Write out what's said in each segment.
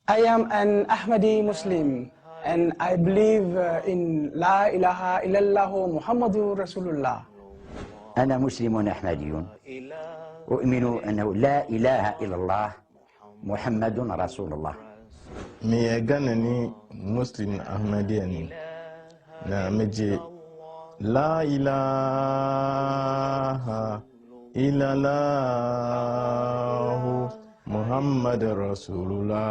I am an Ahmadi Muslim and I believe in La ilaha illallah Muhammadur Rasulullah. أنا مسلم أحمدي أؤمن أنه لا إله إلا الله محمد رسول الله. ميغانني مسلم أحمديني نامجي لا إله إلا الله محمد رسول الله.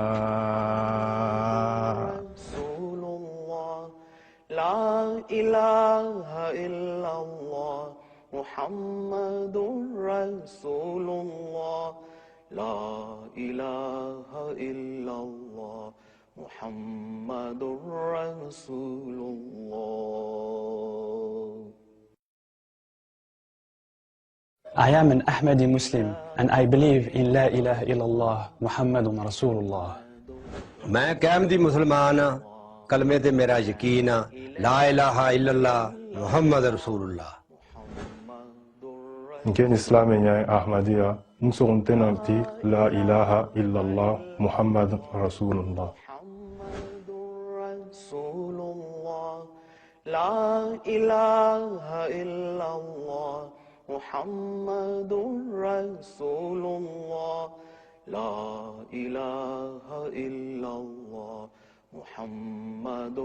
لا إله إلا الله محمد رسول الله. لا إله إلا الله محمد رسول الله. I am an Ahmadi Muslim and I believe in La ilaha illallah Muhammadun Rasulullah. मैं कहमदी मुसलमान हाँ, कलमे ते मेरा यकीन आ, ला इलाहा इल्लल्लाह मुहम्मद रसूलुल्लाह. Ngen Islam nyai Ahmadiyya nson tenanti la ilaha illallah Muhammad Rasulullah. لا إله إلا الله محمد رسول الله. لا إله إلا الله محمد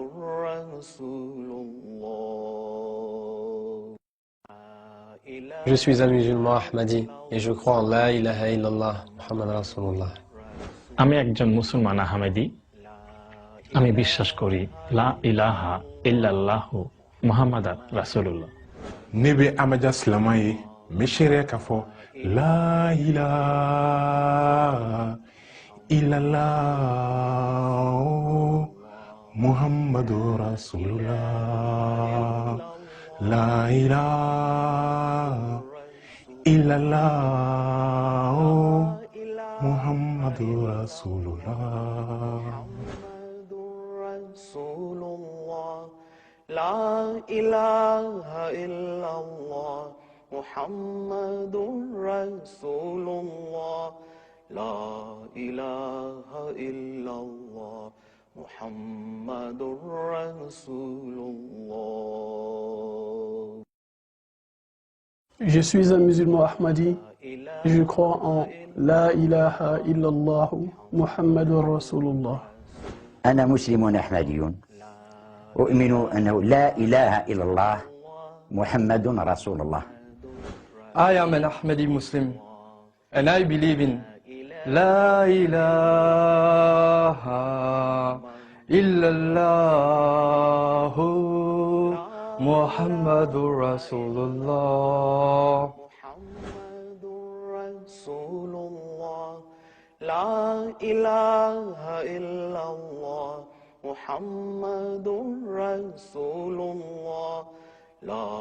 رسول الله. Je suis un musulman Ahmadi et je crois en La ilaha illallah Muhammad Rasulullah. আমি একজন মুসলমান আহমেদি, আমি বিশ্বাস করি লা ইলাহা ইল্লাল্লাহু মুহাম্মাদার রাসূলুল্লাহ. Nebe amaja slamaye meshere kafo la ilaha illallah Muhammadur Rasulullah. La ilaha illallah Muhammadur Rasulullah. لا إله إلا الله محمد رسول الله. لا إله إلا الله محمد رسول الله. Je suis un musulman Ahmadi. Je crois en La ilaha illallah Muhammadur Rasulullah. أنا مسلم أحمدي أؤمن أنه لا إله إلا الله محمد رسول الله. I am an Ahmadi Muslim and I believe in La ilaha illallah Muhammadur Rasulullah. لا إله إلا الله محمد رسول الله. لا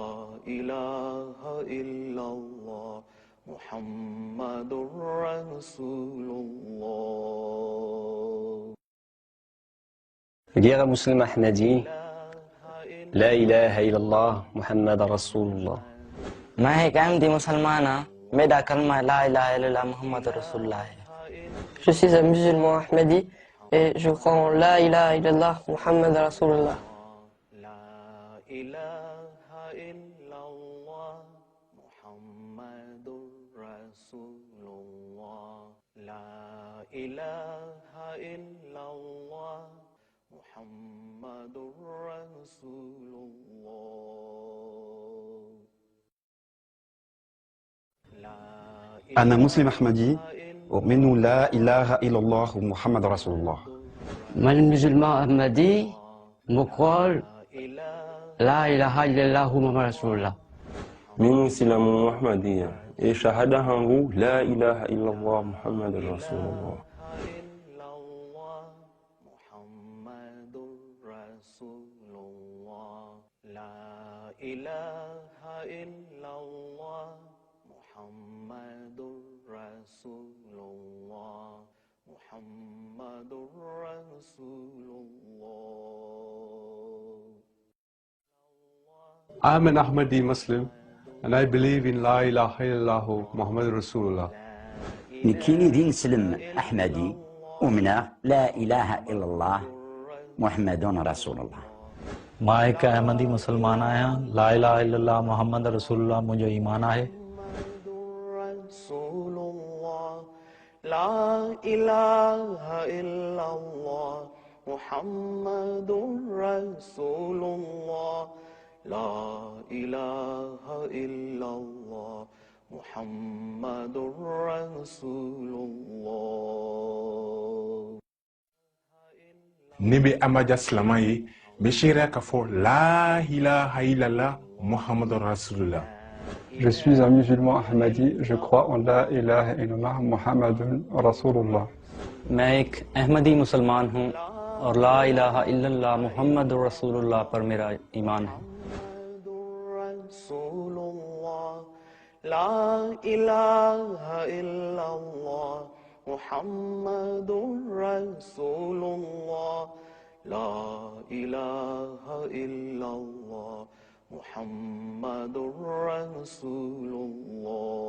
إله إلا الله محمد رسول الله. Guerre musulman Ahmadi, La ilaha illallah Muhammad Rasulullah. मैं एक अहमदी मुसलमान हाँ, मेरा कलमा ला इलाहा इल्लल्लाह मुहम्मद रसूलुल्लाह है. Je suis un musulman Ahmadi et je crois en La ilaha illallah Muhammad Rasulullah. لا إله إلا الله محمد رسول الله. لا إله إلا الله محمد رسول الله. أنا مسلم أحمدي أؤمن لا إله إلا الله محمد رسول الله. Moi, le musulman Ahmadi, me croit La ilaha illallah Muhammad Rasulullah. Min Muslimu Ahmadiyya et shahada hangu La ilaha illallah Muhammad Rasulullah. لا إله إلا الله محمد رسول الله. محمد رسول الله. I'm an Ahmadi Muslim and I believe in La ilaha illallah Muhammad Rasulullah. نكيني دين سلم أحمدي उमिना ला इलाहा इल्लल्लाह मुहम्मदुन रसूलुल्लाह। मां हिकु अहमदी मुसलमान आहियां। ला इलाहा इल्लल्लाह मुहम्मद रसूलुल्लाह मुंहिंजो ईमान आहे। ला इलाहा इल्लल्लाह मुहम्मदुर रसूलुल्लाह। ला इलाहा इल्लल्लाह मुहम्मदुर रसूलुल्लाह। ne bɛ amadiya silama ye n bɛ seereya k'a fɔ la ilaha illallah muhammadu rasulullah. Je suis un musulman ahmadi, je crois en la ilaha illallah Muhammadun Rasulullah. मैं एक अहमदी मुसलमान हूँ और ला इलाहा इल्लल्लाह मुहम्मद रसूलुल्लाह पर मेरा ईमान है। ला इलाहा इल्लल्लाह मुहम्मदुर रसूलुल्लाह। ला इलाहा इल्लल्लाह मुहम्मदुर रसूलुल्लाह।